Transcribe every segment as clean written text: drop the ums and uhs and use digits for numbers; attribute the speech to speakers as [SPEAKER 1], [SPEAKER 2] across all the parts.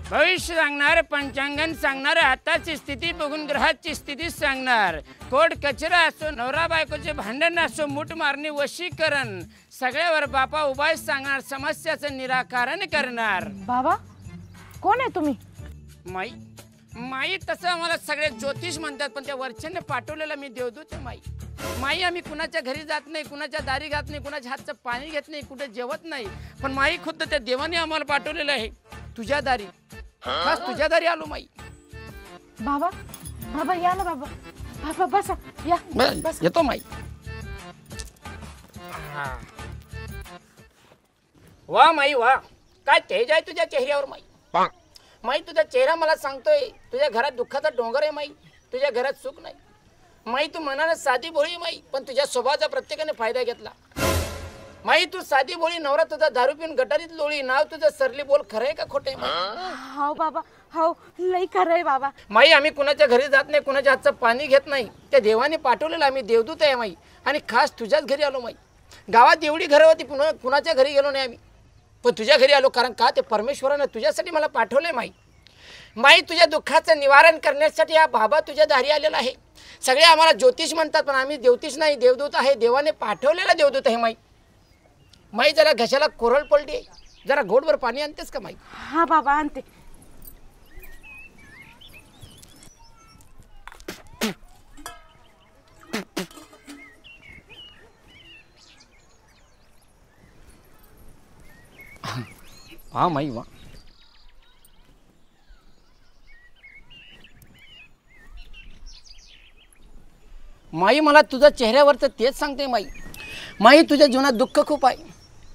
[SPEAKER 1] भविष्य सांगणार, पंचांगण सांगणार, आताची स्थिती बघून ग्रहाची स्थिती सांगणार, कोर्ट कचरा असो, नवरा बायकोचे भांडण असो, मूठ मारणी, वशीकरण, सगळ्यावर बापा उपाय सांगणार, समस्याचं निराकरण करणार.
[SPEAKER 2] बाबा कोण आहे तुम्ही?
[SPEAKER 1] माई माई तसं आम्हाला सगळे ज्योतिष म्हणतात, पण त्या वरच्याने पाठवलेला मी देवदूत आहे. माई माई आम्ही कुणाच्या घरी जात नाही, कुणाच्या दारी जात नाही, कुणाच्या हातचं पाणी घेत नाही, कुठे जेवत नाही, पण माई खुद्द त्या देवाने आम्हाला पाठवलेलं आहे तुझ्या दारी. खास तुझ्या दारी आलो माई.
[SPEAKER 2] बाबा बाबा या ना बाबा. बाबा बसा या. बस
[SPEAKER 1] येतो माई. वा माई वा, काय तेज आहे तुझ्या चेहऱ्यावर माई. माई तुझा चेहरा मला सांगतोय तुझ्या घरात दुःखाचा डोंगर आहे माई, तुझ्या घरात सुख नाही. माई तू मनानं साधी भोळी माई, पण तुझ्या स्वभावाचा प्रत्येकाने फायदा घेतला. माई तू साधी भोळी, नवरा तुझा दारू पिऊन गटारीत लोळी, नाव तुझं सरली, बोल खरंय का खोटंय?
[SPEAKER 2] हो बाबा हो लई खरंय बाबा.
[SPEAKER 1] माई आम्ही कुणाच्या घरी जात नाही, कुणाच्या हातचं पाणी घेत नाही, त्या देवाने पाठवलेलं आम्ही देवदूत आहे माई, आणि खास तुझ्याच घरी आलो माई. गावात एवढी घरं होती, पुन्हा कुणाच्या घरी गेलो नाही आम्ही, पण तुझ्या घरी आलो. कारण का ते परमेश्वरानं तुझ्यासाठी मला पाठवले माई. माई तुझ्या दुःखाचं निवारण करण्यासाठी हा बाबा तुझ्या दारी आलेला आहे. सगळे आम्हाला ज्योतिष म्हणतात, पण आम्ही ज्योतिष नाही, देवदूत आहे, देवाने पाठवलेला देवदूत आहे माई. माई जरा घशाला कोरळ पडली, जरा घोटभर पाणी आणतेस का माई?
[SPEAKER 2] हा बाबा आणते.
[SPEAKER 1] हा माई वा. माई मला तुझ्या चेहऱ्यावरचं तेच सांगते माई. माई तुझ्या जीवनात दुःख खूप आहे,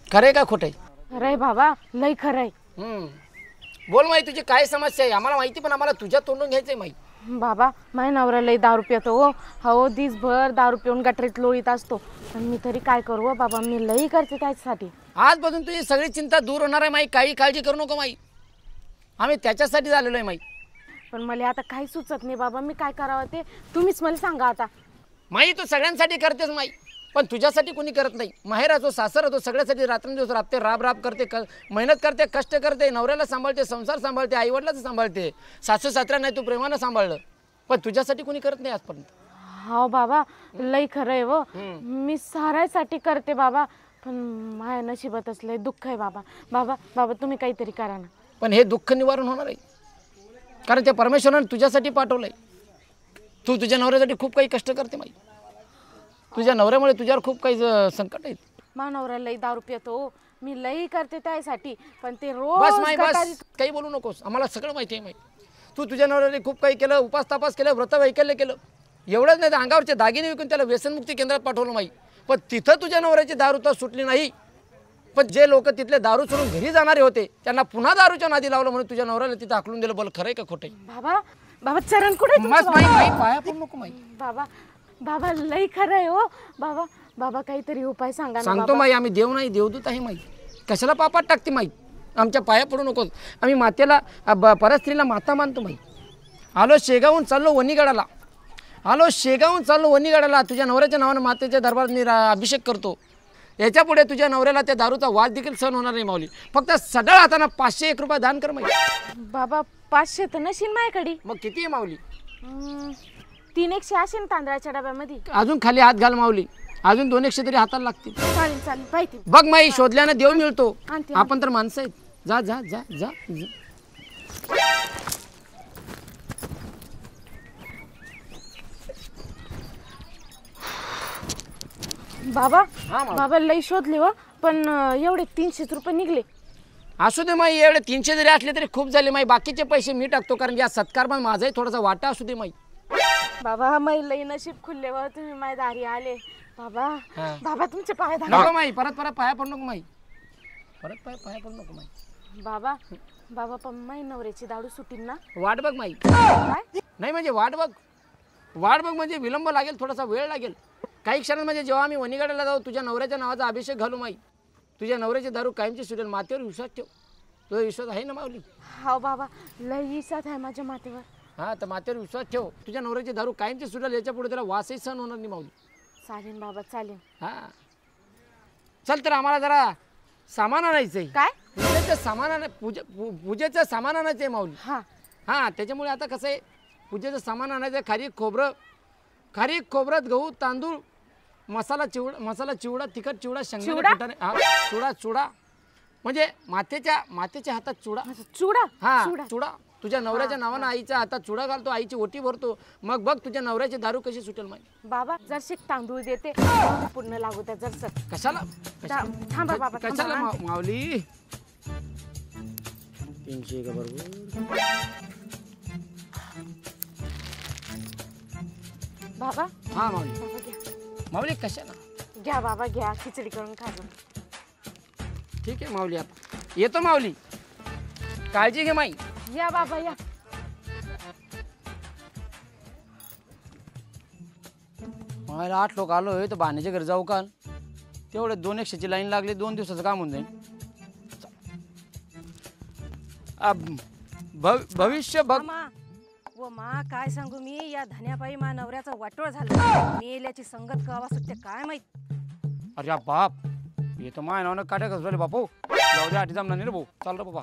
[SPEAKER 1] खरंय का खोटंय?
[SPEAKER 2] खरंय बाबा लई खरंय.
[SPEAKER 1] बोल माई तुझी काय समस्या आहे? आम्हाला माहिती, पण आम्हाला तुझ्या तोंडून घ्यायचंय माई.
[SPEAKER 2] बाबा माझ्या नवरा लई दारू पितो हो. हो दिसभर दारू पिऊन गटरीत लोळीत असतो, पण मी तरी काय करू हो बाबा, मी लई करते त्याच्यासाठी.
[SPEAKER 1] आजपासून तुझी सगळी चिंता दूर होणार आहे माई, काही काळजी करू नको माई, आम्ही त्याच्यासाठी झालेलो आहे माई.
[SPEAKER 2] पण मला आता काही सुचत नाही बाबा, मी काय करावं ते तुम्हीच मला सांगा आता.
[SPEAKER 1] माई तू सगळ्यांसाठी करतेस माई, पण तुझ्यासाठी कोणी करत नाही. माहेर असो सासर असो, सगळ्यासाठी रात्रंदिवस राबते, राब करते, मेहनत करते, कष्ट करते, नवऱ्याला सांभाळते, संसार सांभाळते, आईवडिलाचं सांभाळते, सासू सासऱ्या नाही तू प्रेमानं सांभाळलं, पण तुझ्यासाठी कोणी करत नाही आजपर्यंत.
[SPEAKER 2] हो बाबा लई खरंय हो, मी साऱ्यासाठी करते बाबा, पण माझ्या नशिबातच लई दुःख आहे बाबा. बाबा बाबा तुम्ही काहीतरी करा ना.
[SPEAKER 1] पण हे दुःख निवारण होणार आहे, कारण त्या परमेश्वराने तुझ्यासाठी पाठवलंय. तू तुझ्या नवऱ्यासाठी खूप काही कष्ट करते माई, तुझ्या नवऱ्यामुळे तुझ्यावर खूप काही संकट आहेत.
[SPEAKER 2] मा नवरा लई दारू पितो, मी लई करते त्यासाठी, पण ते
[SPEAKER 1] बस
[SPEAKER 2] रोज
[SPEAKER 1] माई बस, काही बोलू नकोस, आम्हाला सगळं माहिती आहे माई. तू तुझ्या नवऱ्याने खूप काही केलं, उपास तापास केलं, व्रत वैकल्य केलं, एवढंच नाही तर अंगावरचे दागिने विकून त्याला व्यसनमुक्ती केंद्रात पाठवलं माई. पण तिथं तुझ्या नवऱ्याची दारू तर सुटली नाही, पण जे लोक तिथले दारू सोडून घरी जाणारे होते त्यांना पुन्हा दारूच्या नादी लावलं, म्हणून तुझ्या नवऱ्याला तिथं हाकलून दिलं. बोल खरंय का खोटंय?
[SPEAKER 2] बाबा बाबा चरण कुठे
[SPEAKER 1] मस्त माई, माई पाया पडू नको माई.
[SPEAKER 2] बाबा बाबा लई खरंय हो बाबा. बाबा काहीतरी उपाय सांगा ना.
[SPEAKER 1] सांगतो माई, आम्ही देव नाही देवदूत आहे माई, कशाला पापात टाकते माई, आमच्या पाया पडू नकोस. आम्ही मातेला परस्त्रीला माता मानतो माई. आलो शेगावून चाललो वणीगडाला, तुझ्या नवऱ्याच्या नावानं मातेच्या दरबारात अभिषेक करतो. याच्या पुढे तुझ्या नवऱ्याला त्या दारूचा वाद देखील सहन होणार नाही माऊली. फक्त सडळ हाताना 501 रुपये दान कर माई.
[SPEAKER 2] बाबा 500 तर नशील माझ्याकडे.
[SPEAKER 1] मग किती आहे माऊली?
[SPEAKER 2] 300 असेल तांदळाच्या डब्यामध्ये.
[SPEAKER 1] अजून खाली हात घाल माऊली, अजून 200 तरी हाताला लागतील.
[SPEAKER 2] चालेल चालेल पाहिजे.
[SPEAKER 1] बघ माई, शोधल्यानं देव मिळतो,
[SPEAKER 2] आणते.
[SPEAKER 1] आपण तर माणसं आहेत. जा जा जा जा, जा.
[SPEAKER 2] बाबा बाबा लई शोधले हो, पण एवढे 300 रुपये निघले.
[SPEAKER 1] असू दे माई, एवढे 300 जरी असले तरी खूप झाले माई. बाकीचे पैसे मी टाकतो, कारण या सत्कार पण माझाही थोडासा वाटा असू दे माई.
[SPEAKER 2] बाबा मै लई नशीब खुलले व तुम्ही माझ्या दारी आले. बाबा बाबा तुमचे पाय
[SPEAKER 1] नको माई, परत पाया पडू नको माई, परत पाया पडू नको माई.
[SPEAKER 2] बाबा बाबा पण माई नवऱ्याची दारू सुटील ना?
[SPEAKER 1] वाट बघ माई.
[SPEAKER 2] काय
[SPEAKER 1] नाही म्हणजे वाट बघ म्हणजे विलंब लागेल, थोडासा वेळ लागेल. काही क्षणात म्हणजे जेव्हा आम्ही वणीगडाला जाऊ, तुझ्या नवऱ्याच्या नावाचा अभिषेक घालू माई, तुझ्या नवऱ्याची दारू कायमची सुटेल. मातेवर विश्वास ठेव, तुझा विश्वास आहे ना माऊली?
[SPEAKER 2] हो बाबा लई विश्वास आहे माझ्या मातेवर.
[SPEAKER 1] हां तर मातेवर विश्वास ठेव, तुझ्या नवऱ्याची दारू कायमची सुटेल. याच्या पुढे त्याला वासही सहन होणार नाही माऊली.
[SPEAKER 2] चालेल बाबा चालेल.
[SPEAKER 1] हां चल, तर आम्हाला जरा सामान आणायचंय.
[SPEAKER 2] काय
[SPEAKER 1] पूजेचं सामान पूजेचं सामान आणायचं आहे माऊली.
[SPEAKER 2] हा
[SPEAKER 1] हां त्याच्यामुळे आता कसं आहे पूजेचं सामान आणायचं आहे. खारीक खोबरं गहू तांदूळ मसाला चिवडा तिखट चिवडा शेंगदाणे फुटाणे हा चुडा म्हणजे मातेच्या हातात चुडा.
[SPEAKER 2] चुडा
[SPEAKER 1] हा चुडा तुझ्या नवऱ्याच्या नावानं आईच्या हातात चुडा घालतो आईची ओटी भरतो मग बघ तुझ्या नवऱ्याची दारू कशी सुटेल माहिती.
[SPEAKER 2] बाबा जरशी तांदूळ देते पूर्ण लागू त्या जर
[SPEAKER 1] कशाला
[SPEAKER 2] थांबा बाबा
[SPEAKER 1] कशाला माऊली 300 का बरोबर
[SPEAKER 2] बाबा.
[SPEAKER 1] हा माऊली
[SPEAKER 2] बाबा घ्या
[SPEAKER 1] माऊली कशाला
[SPEAKER 2] घ्या बाबा घ्या खिचडी करून खा.
[SPEAKER 1] ठीक आहे माऊली आता येतो माऊली काळजी घे माई.
[SPEAKER 2] या बाबा या.
[SPEAKER 1] मला 8 लोक आलोय तर बाण्याच्या घरी जाऊ का तेवढे 200ची लाईन लागली 2 दिवसाचं काम होऊन जाईल. भविष्य बघ
[SPEAKER 3] व मा काय सांगू मी या धन्यापायी मा नवऱ्याचा वाटोळ झाला. मेल्याची संगत गावा सुटते काय माहित.
[SPEAKER 1] अरे बाप हे तर माय नावानं काट्या कसं बापू जाऊ दे आठी जमणार नाही रे भाऊ चाल रे बाबा.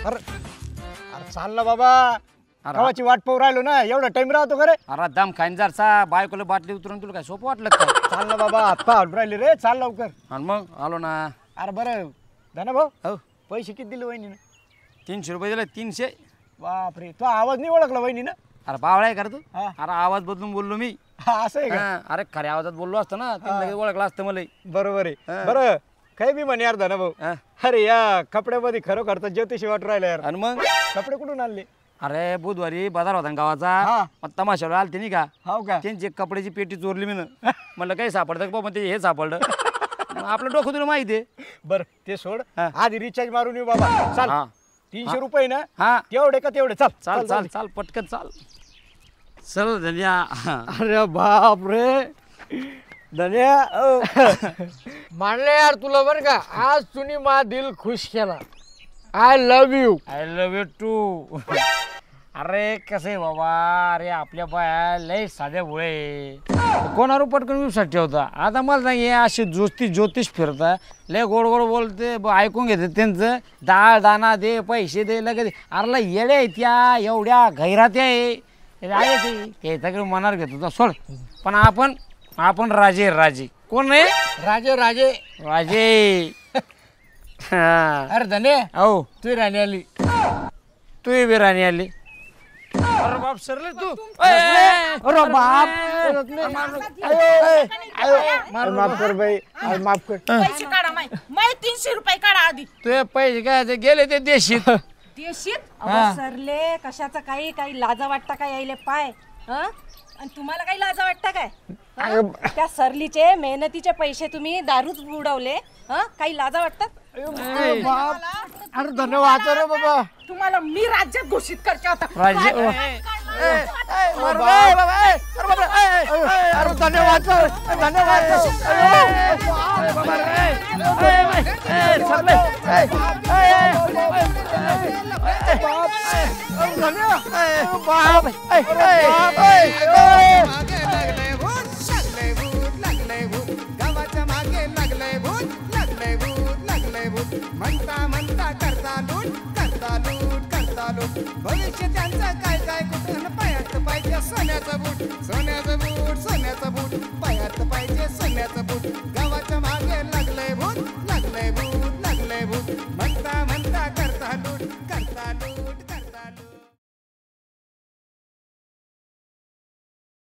[SPEAKER 4] अरे चाल ना बाबा गावाची वाट पाहू राहिलो ना एवढा टाइम राहतो का रे.
[SPEAKER 1] अरे दम खाईन जरसा बायकोला बाटली उतरून तुला काय सोपं वाटलं का
[SPEAKER 4] चाल ना बाबा हातपा हलू राहिले रे चाल लवकर.
[SPEAKER 1] आणि मग आलो ना.
[SPEAKER 4] अरे बरं धना भाऊ
[SPEAKER 1] हो
[SPEAKER 4] पैसे किती दिले वहिनीनं.
[SPEAKER 1] 300 रुपये दिले 300.
[SPEAKER 4] बापरे तो आवाज नाही ओळखला वहिनीनं.
[SPEAKER 1] अरे बावळा आहे कर तू.
[SPEAKER 4] हा.
[SPEAKER 1] अरे आवाज बदलून बोललो मी.
[SPEAKER 4] असं आहे का.
[SPEAKER 1] हा, अरे खऱ्या आवाजात बोललो असतं ना लगेच ओळखलं असतं मला.
[SPEAKER 4] बरोबर आहे.
[SPEAKER 1] हा.
[SPEAKER 4] बरं काही बी म्हणे यार धना भाऊ.
[SPEAKER 1] हा.
[SPEAKER 4] अरे या कपड्यामध्ये खरोखर तर ज्योतिषी वाटू राहिला यार.
[SPEAKER 1] आणि मग
[SPEAKER 4] कपडे कुठून आणले.
[SPEAKER 1] अरे बुधवारी बाजार होता ना गावाचा
[SPEAKER 4] हा.
[SPEAKER 1] मग तमाशाला आलते नाही का
[SPEAKER 4] हो का.
[SPEAKER 1] त्यांची एक कपड्याची पेटी चोरली मी म्हणलं काही सापडतं का बाबा ते हे सापडलं. मग आपलं डोकं तुला माहिती आहे.
[SPEAKER 4] बरं ते सोड
[SPEAKER 1] हा.
[SPEAKER 4] आधी रिचार्ज मारून येऊ बाबा चाल.
[SPEAKER 1] हा
[SPEAKER 4] 300 रुपये ना
[SPEAKER 1] हा
[SPEAKER 4] तेवढे का तेवढे चाल
[SPEAKER 1] चाल चाल चाल पटकन चाल चल धन्या.
[SPEAKER 4] अरे बाप रे धन्या
[SPEAKER 5] मानले यार तुला बरं का आज तुम्ही मा दिल खुश केला. I love you.
[SPEAKER 1] I love you too. अरे कसे बाबा अरे आपल्या बाया लय साध्या भोळे कोणावर पटकन विश्वास ठेवता. आता मला सांग हे असे ज्योतिष फिरता लय गोड गोड बोलते ऐकून घेते त्यांचं डाळ दाना दे पैसे दे लगेच. अरे लय येडे आहेत त्या एवढ्या गैरात्या आहे ते सगळं मनावर घेतो सोड. पण आपण राजे कोण आहे
[SPEAKER 5] राजे
[SPEAKER 1] राजे. हा
[SPEAKER 5] अरे धने
[SPEAKER 1] हो
[SPEAKER 5] तू राणी आली.
[SPEAKER 1] तू बी राणी आली. अरे बाप सरले तू.
[SPEAKER 4] अरे बाप माफ कर बाई माफ कर.
[SPEAKER 3] पैसे काढा माय 300 रुपये काढा आधी.
[SPEAKER 1] तुझे पैसे काय ते गेले ते देशीत.
[SPEAKER 3] देशीत अहो सरले कशाचं काही लाजा वाटता काय यायले पाय. आणि तुम्हाला काही लाजा वाटता काय. त्या सरलीचे मेहनतीचे पैसे तुम्ही दारूच बुडवले. काही लाजा वाटतात.
[SPEAKER 4] अरे धन्यवाद रे बाबा.
[SPEAKER 3] तुम्हाला मी राज्यात घोषित करते आता.
[SPEAKER 1] राजे
[SPEAKER 4] अरे धन्यवाद
[SPEAKER 6] गावाच्या मागे लागलंय भूत लागलंय भूत म्हणता म्हणता करता लूट भविष्य त्यांचं काय कुठं पायात पाहिजे सोन्याचं बूट पायात पाहिजे सोन्याचं बूट.